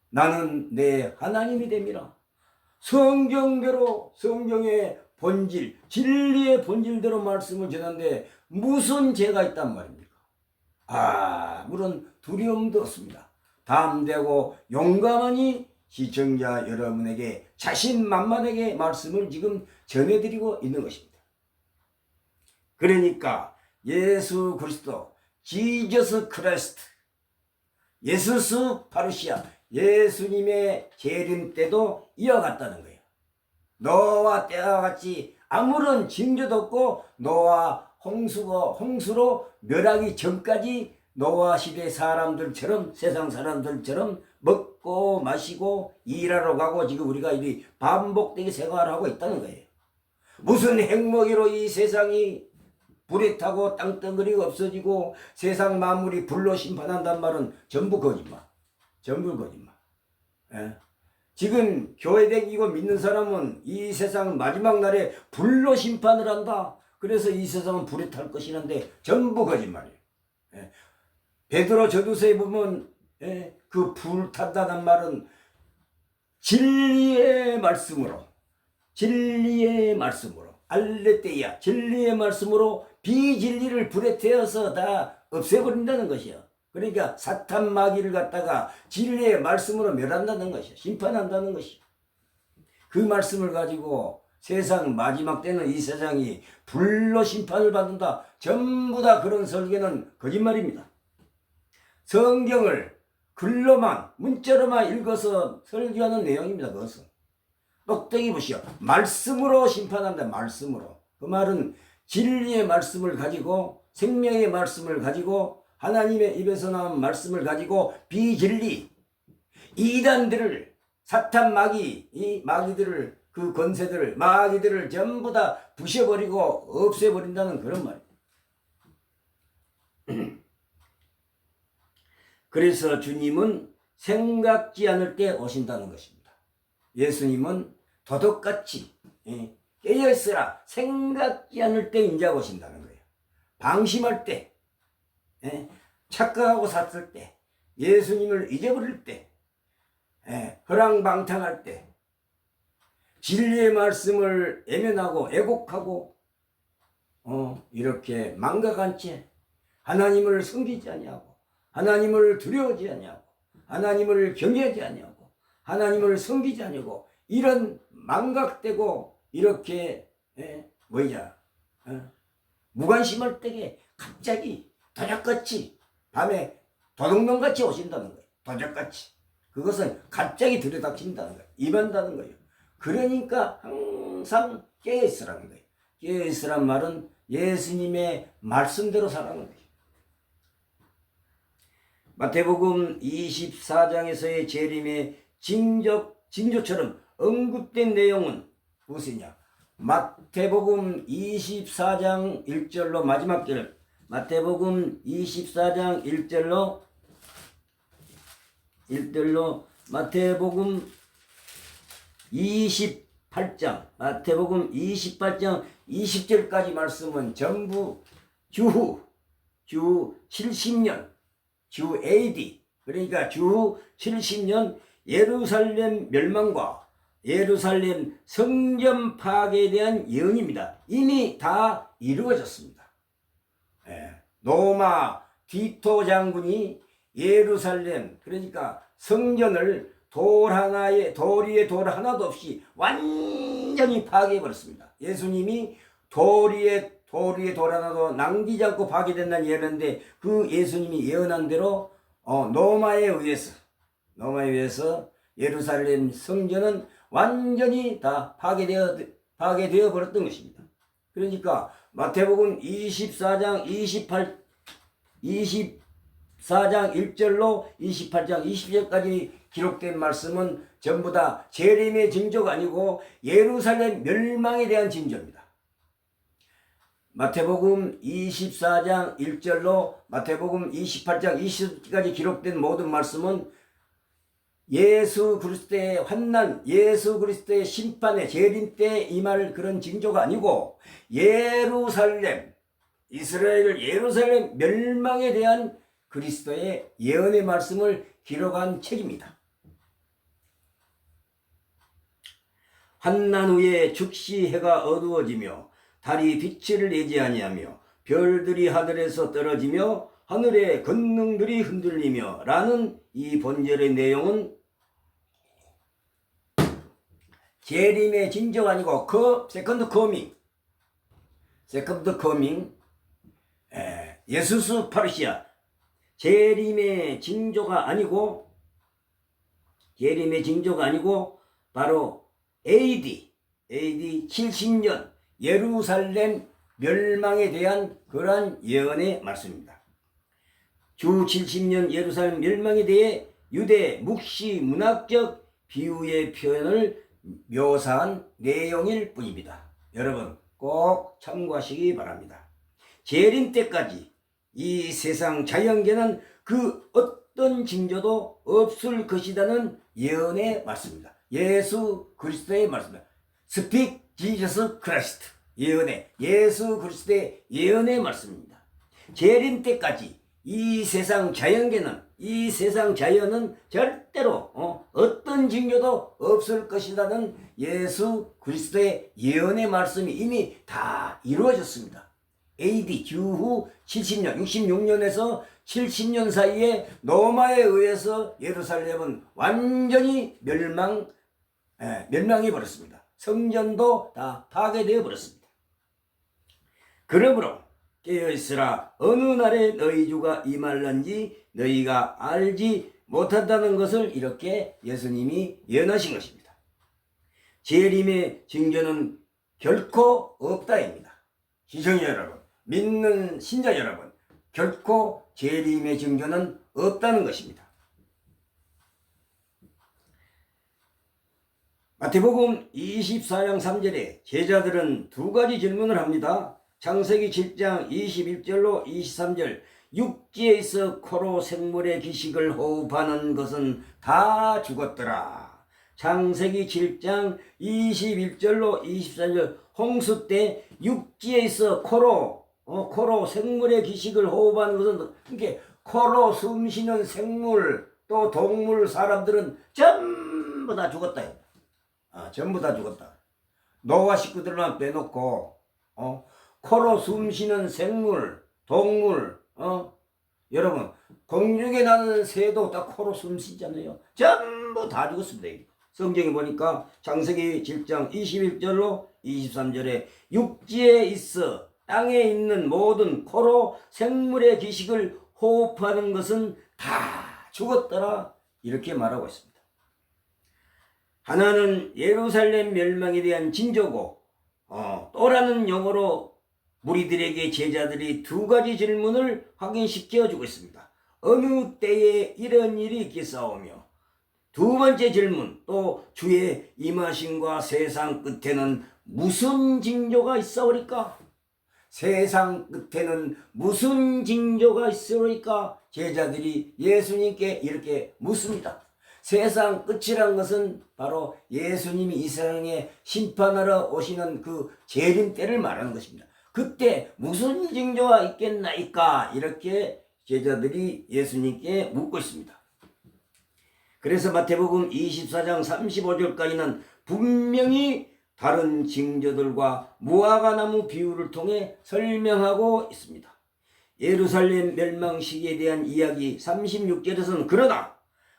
나는 내 하나님이 됨이라. 성경대로, 성경의 본질, 진리의 본질대로 말씀을 전하는데 무슨 죄가 있단 말입니까? 물론 두려움도 없습니다. 담대고 용감하니 시청자 여러분에게, 자신만만하게 말씀을 지금 전해드리고 있는 것입니다. 그러니까 예수 그리스도, 지저스 크라이스트, 예수스 파루시아, 예수님의 재림 때도 이와 같다는 거예요. 노아 때와 같이 아무런 징조도 없고 노아 홍수로 멸하기 전까지 노아 시대 사람들처럼, 세상 사람들처럼 먹고 마시고 일하러 가고 지금 우리가 이 반복되게 생활을 하고 있다는 거예요. 무슨 행복으로 이 세상이 불에 타고 땅덩어리가 없어지고 세상 만물이 불로 심판한단 말은 전부 거짓말. 전부 거짓말. 지금 교회 다니고 믿는 사람은 이 세상 마지막 날에 불로 심판을 한다, 그래서 이 세상은 불에 탈 것이란데 전부 거짓말이에요. 베드로 전후서에 보면 그 불 탄다는 말은 진리의 말씀으로 알레테이아, 진리의 말씀으로 비진리를 불에 태워서 다 없애버린다는 것이요. 그러니까 사탄 마귀를 갖다가 진리의 말씀으로 멸한다는 것이요, 심판한다는 것이요. 그 말씀을 가지고 세상 마지막 때는 이 세상이 불로 심판을 받는다, 전부 다 그런 설교는 거짓말입니다. 성경을 글로만, 문자로만 읽어서 설교하는 내용입니다. 그것은 똑똑히 보시오. 말씀으로 심판한다, 말씀으로. 그 말은 진리의 말씀을 가지고, 생명의 말씀을 가지고, 하나님의 입에서 나온 말씀을 가지고 비진리, 이단들을, 사탄 마귀, 이 마귀들을, 그 권세들을, 마귀들을 전부 다 부셔버리고 없애버린다는 그런 말입니다. 그래서 주님은 생각지 않을 때 오신다는 것입니다. 예수님은 도둑같이 깨어있으라, 생각지 않을 때 인자 오신다는 거예요. 방심할 때, 착각하고 샀을 때, 예수님을 잊어버릴 때, 허랑방탕할 때, 진리의 말씀을 애면하고 애곡하고 이렇게 망각한 채 하나님을 섬기지 아니하고, 하나님을 두려워하지 아니하고, 하나님을 경외하지 아니하고, 하나님을 섬기지 아니하고, 이런 망각되고 이렇게 무관심할 때에 갑자기 도적같이 밤에 도둑놈같이 오신다는 거예요. 도적같이. 그것은 갑자기 들여닥친다는 거예요. 임한다는 거예요. 그러니까 항상 깨어있으라는 거예요. 깨어있으란 말은 예수님의 말씀대로 살아가는 거예요. 마태복음 24장에서의 재림의 징조처럼 언급된 내용은 무엇이냐? 마태복음 24장 1절로 마지막 절, 마태복음 24장 1절로 마태복음 28장 20절까지 말씀은 전부 주 70년 주 AD, 그러니까 주 70년 예루살렘 멸망과 예루살렘 성전 파괴에 대한 예언입니다. 이미 다 이루어졌습니다. 로마 디토 장군이 예루살렘, 그러니까 성전을 돌 위에 돌 하나도 없이 완전히 파괴해버렸습니다. 예수님이 돌 위에 돌 하나도 남기지 않고 파괴된다는 예언인데, 그 예수님이 예언한 대로 로마에 의해서 예루살렘 성전은 완전히 다 파괴되어 버렸던 것입니다. 그러니까 마태복음 24장 1절로 28장 20절까지 기록된 말씀은 전부 다 재림의 징조가 아니고 예루살렘 멸망에 대한 징조입니다. 마태복음 24장 1절로 마태복음 28장 20절까지 기록된 모든 말씀은 예수 그리스도의 환난, 예수 그리스도의 심판의 재림 때 임할 그런 징조가 아니고 이스라엘 예루살렘 멸망에 대한 그리스도의 예언의 말씀을 기록한 책입니다. 환난 후에 즉시 해가 어두워지며 달이 빛을 내지 아니하며 별들이 하늘에서 떨어지며 하늘의 권능들이 흔들리며 라는 이 본절의 내용은 재림의 징조가 아니고 세컨드 커밍 예수스 파르시아 재림의 징조가 아니고 바로 AD 70년 예루살렘 멸망에 대한 그러한 예언의 말씀입니다. 주 70년 예루살렘 멸망에 대해 유대 묵시 문학적 비유의 표현을 묘사한 내용일 뿐입니다. 여러분 꼭 참고하시기 바랍니다. 재림 때까지 이 세상 자연계는 그 어떤 징조도 없을 것이라는 예언의 말씀입니다. 예수 그리스도의 말씀입니다. 스픽 지저스 크라이스트 예수 그리스도의 예언의 말씀입니다. 재림 때까지 이 세상 자연계는 절대로 어떤 징조도 없을 것이라는 예수 그리스도의 예언의 말씀이 이미 다 이루어졌습니다. AD 주후 70년 66년에서 70년 사이에 로마에 의해서 예루살렘은 완전히 멸망해 버렸습니다. 성전도 다 파괴되어 버렸습니다. 그러므로 깨어있으라, 어느 날에 너희 주가 임할런지 너희가 알지 못한다는 것을 이렇게 예수님이 예언하신 것입니다. 재림의 징조는 결코 없다입니다. 시청자 여러분, 믿는 신자 여러분, 결코 재림의 징조는 없다는 것입니다. 마태복음 24장 3절에 제자들은 두 가지 질문을 합니다. 창세기 7장 21절로 23절, 육지에 있어 코로 생물의 기식을 호흡하는 것은 다 죽었더라. 창세기 7장 21절로 24절, 홍수 때 육지에 있어 코로 생물의 기식을 호흡하는 것은, 이게 코로 숨쉬는 생물, 또 동물, 사람들은 전부 다 죽었다. 전부 다 죽었다. 노아 식구들만 빼놓고 코로 숨쉬는 생물, 동물, 여러분 공중에 나는 새도 다 코로 숨쉬잖아요. 전부 다 죽었습니다. 성경에 보니까 창세기 7장 21절로 23절에 육지에 있어 땅에 있는 모든 코로 생물의 기식을 호흡하는 것은 다 죽었더라, 이렇게 말하고 있습니다. 하나는 예루살렘 멸망에 대한 징조고, 또라는 용어로 무리들에게 제자들이 두 가지 질문을 확인시켜 주고 있습니다. 어느 때에 이런 일이 있겠사오며 두 번째 질문 또 주의 임하심과 세상 끝에는 무슨 징조가 있사오리까? 세상 끝에는 무슨 징조가 있으리까? 제자들이 예수님께 이렇게 묻습니다. 세상 끝이란 것은 바로 예수님이 이 세상에 심판하러 오시는 그 재림 때를 말하는 것입니다. 그때 무슨 징조가 있겠나이까? 이렇게 제자들이 예수님께 묻고 있습니다. 그래서 마태복음 24장 35절까지는 분명히 다른 징조들과 무화과나무 비유를 통해 설명하고 있습니다. 예루살렘 멸망 시기에 대한 이야기 36절에서는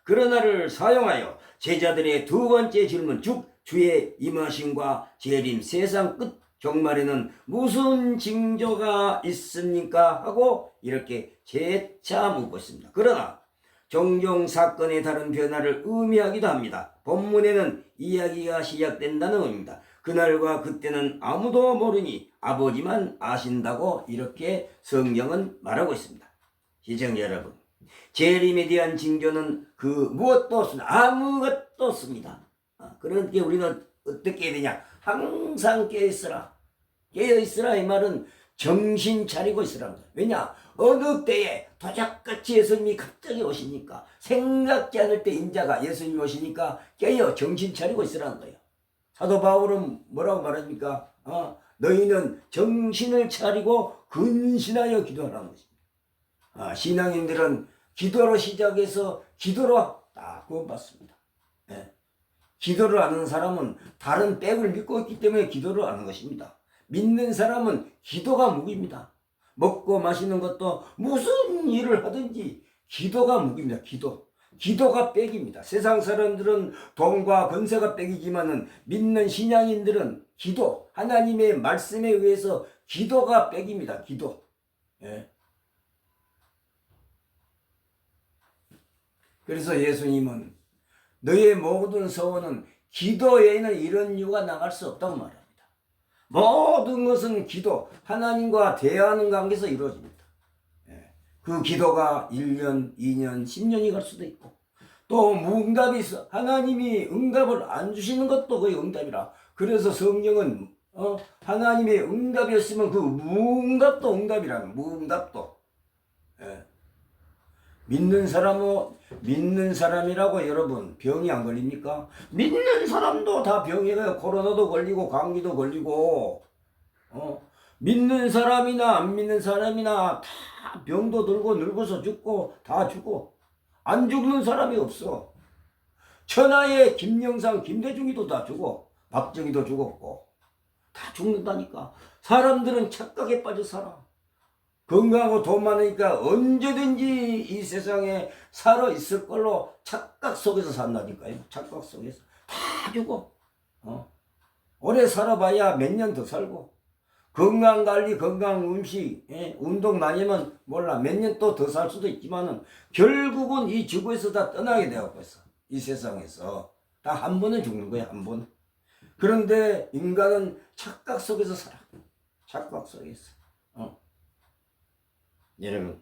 그러나를 사용하여 제자들의 두 번째 질문 즉 주의 임하심과 재림 세상 끝 종말에는 무슨 징조가 있습니까? 하고 이렇게 재차 묻고 있습니다. 그러나 종종 사건의 다른 변화를 의미하기도 합니다. 본문에는 이야기가 시작된다는 의미입니다. 그날과 그때는 아무도 모르니 아버지만 아신다고 이렇게 성경은 말하고 있습니다. 시청자 여러분, 재림에 대한 징조는 그 무엇도 없습니다. 아무것도 없습니다. 그러니까 우리가 어떻게 해야 되냐? 항상 깨어있으라. 깨어있으라 이 말은 정신 차리고 있으라는 거예요. 왜냐? 어느 때에 도적같이 예수님이 갑자기 오시니까 생각지 않을 때 인자가 예수님이 오시니까 깨어 정신 차리고 있으라는 거예요. 사도 바울은 뭐라고 말합니까? 너희는 정신을 차리고 근신하여 기도하라는 것입니다. 신앙인들은 기도로 시작해서 기도로 다 구원받습니다. 네. 기도를 하는 사람은 다른 백을 믿고 있기 때문에 기도를 하는 것입니다. 믿는 사람은 기도가 무기입니다. 먹고 마시는 것도 무슨 일을 하든지 기도가 무기입니다. 기도가 백입니다. 세상 사람들은 돈과 권세가 백이지만은 믿는 신앙인들은 기도, 하나님의 말씀에 의해서 기도가 백입니다. 기도. 예. 그래서 예수님은 너의 모든 소원은 기도 외에는 이런 이유가 나갈 수 없다고 말합니다. 모든 것은 기도, 하나님과 대화하는 관계에서 이루어집니다. 그 기도가 1년, 2년, 10년이 갈 수도 있고 또 무응답이 있어. 하나님이 응답을 안 주시는 것도 거의 응답이라. 그래서 성경은 하나님의 응답이었으면 그 무응답도 응답이라는 무응답도. 믿는 사람이라고 여러분 병이 안 걸립니까? 믿는 사람도 다 병이 가요. 코로나도 걸리고 감기도 걸리고 믿는 사람이나 안 믿는 사람이나 다 병도 들고 늙어서 죽고 다 죽고 안 죽는 사람이 없어. 천하의 김영삼, 김대중이도 다 죽어. 박정희도 죽었고 다 죽는다니까. 사람들은 착각에 빠져 살아. 건강하고 돈 많으니까 언제든지 이 세상에 살아 있을 걸로 착각 속에서 산다니까요. 착각 속에서 다 죽어. 오래 살아봐야 몇 년 더 살고 건강관리, 건강 음식, 운동 많이 하면 몰라 몇 년 또 더 살 수도 있지만은 결국은 이 지구에서 다 떠나게 되어가고 있어. 이 세상에서 다 한 번은 죽는 거야. 한 번. 그런데 인간은 착각 속에서 살아. 착각 속에서. 여러분,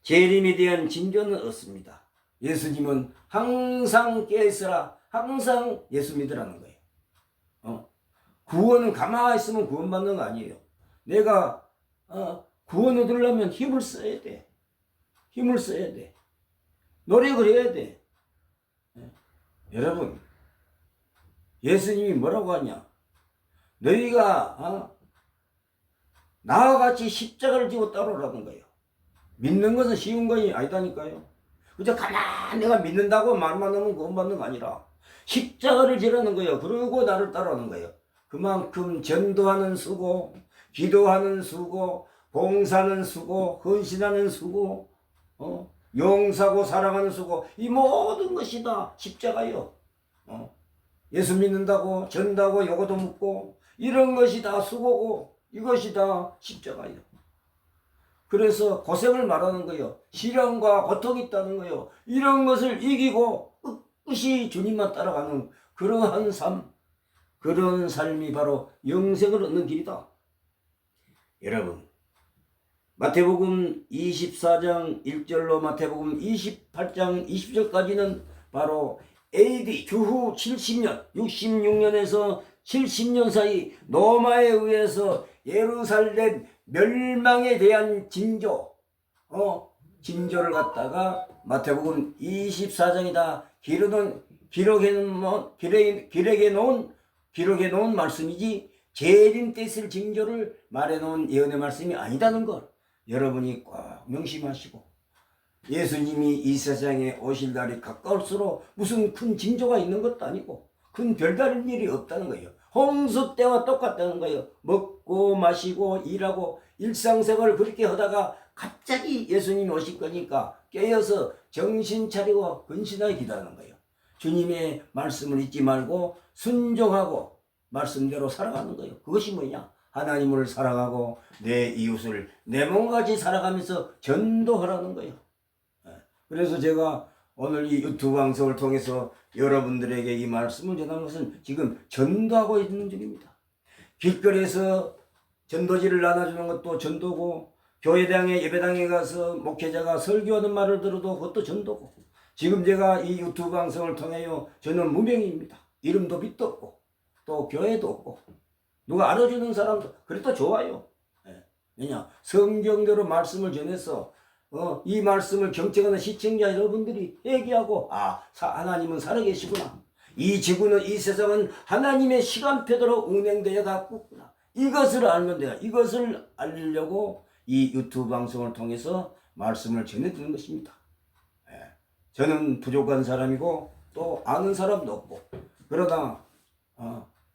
재림에 대한 징조는 없습니다. 예수님은 항상 깨있으라, 항상 예수 믿으라는 거예요. 구원은 가만히 있으면 구원받는 거 아니에요. 내가 구원 얻으려면 힘을 써야 돼. 힘을 써야 돼. 노력을 해야 돼. 여러분, 예수님이 뭐라고 하냐? 너희가 나와 같이 십자가를 지고 따라오라는 거예요. 믿는 것은 쉬운 것이 아니다니까요. 그저 가만히 내가 믿는다고 말만 하면 구원받는 거 아니라 십자가를 지라는 거예요. 그리고 나를 따라오는 거예요. 그만큼 전도하는 수고, 기도하는 수고, 봉사하는 수고, 헌신하는 수고, 용서하고 사랑하는 수고, 이 모든 것이 다 십자가예요. 예수 믿는다고 전도하고 요거도 묻고 이런 것이 다 수고고 이것이 다 십자가예요. 그래서 고생을 말하는 거예요. 시련과 고통이 있다는 거예요. 이런 것을 이기고 끝끝이 주님만 따라가는 그러한 삶, 그런 삶이 바로 영생을 얻는 길이다. 여러분, 마태복음 24장 1절로 마태복음 28장 20절까지는 바로 AD 주후 70년, 66년에서 70년 사이 로마에 의해서 예루살렘 멸망에 대한 징조를 갖다가 마태복음 24장이다 기록해 놓은 말씀이지 재림 때 있을 징조를 말해 놓은 예언의 말씀이 아니다는 걸 여러분이 꼭 명심하시고, 예수님이 이 세상에 오실 날이 가까울수록 무슨 큰 징조가 있는 것도 아니고 큰 별다른 일이 없다는 거예요. 홍수 때와 똑같다는 거예요. 먹고 마시고 일하고 일상생활을 그렇게 하다가 갑자기 예수님이 오실 거니까 깨어서 정신 차리고 근신하게 기다리는 거예요. 주님의 말씀을 잊지 말고 순종하고 말씀대로 살아가는 거예요. 그것이 뭐냐? 하나님을 사랑하고 내 이웃을 내 몸같이 살아가면서 전도하라는 거예요. 그래서 제가 오늘 이 유튜브 방송을 통해서 여러분들에게 이 말씀을 전하는 것은 지금 전도하고 있는 중입니다. 길거리에서 전도지를 나눠주는 것도 전도고, 교회당에 예배당에 가서 목회자가 설교하는 말을 들어도 그것도 전도고, 지금 제가 이 유튜브 방송을 통해요, 저는 무명입니다. 이름도 빛도 없고 또 교회도 없고 누가 알아주는 사람도 그래도 좋아요. 왜냐? 성경대로 말씀을 전해서 이 말씀을 경청하는 시청자 여러분들이 얘기하고, 하나님은 살아계시구나. 이 지구는, 이 세상은 하나님의 시간표대로 운행되어 갔구나. 이것을 알면 돼요. 이것을 알리려고 이 유튜브 방송을 통해서 말씀을 전해드리는 것입니다. 저는 부족한 사람이고 또 아는 사람도 없고, 그러나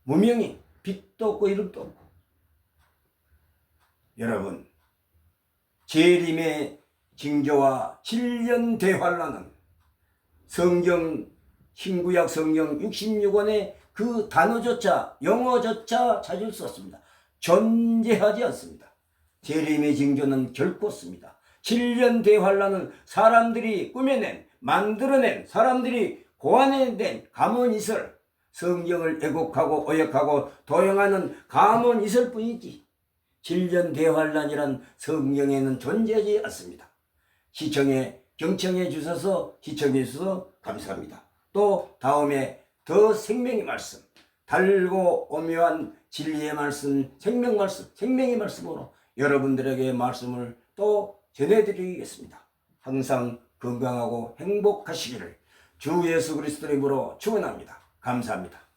무명이 빛도 없고 이름도 없고, 여러분, 재림의 징조와 7년 대환란은 성경, 신구약 성경 66권의 그 단어조차, 영어조차 찾을 수 없습니다. 존재하지 않습니다. 재림의 징조는 결코 없습니다. 7년 대환란은 사람들이 꾸며낸, 만들어낸, 사람들이 고안해낸 가문이설, 성경을 왜곡하고 오역하고 도용하는 가문이설 뿐이지 7년 대환란이란 성경에는 존재하지 않습니다. 경청해 주셔서 시청해 주셔서 감사합니다. 또 다음에 더 생명의 말씀, 달고 오묘한 진리의 말씀, 생명의 말씀으로 여러분들에게 말씀을 또 전해드리겠습니다. 항상 건강하고 행복하시기를 주 예수 그리스도의 이름으로 축원합니다. 감사합니다.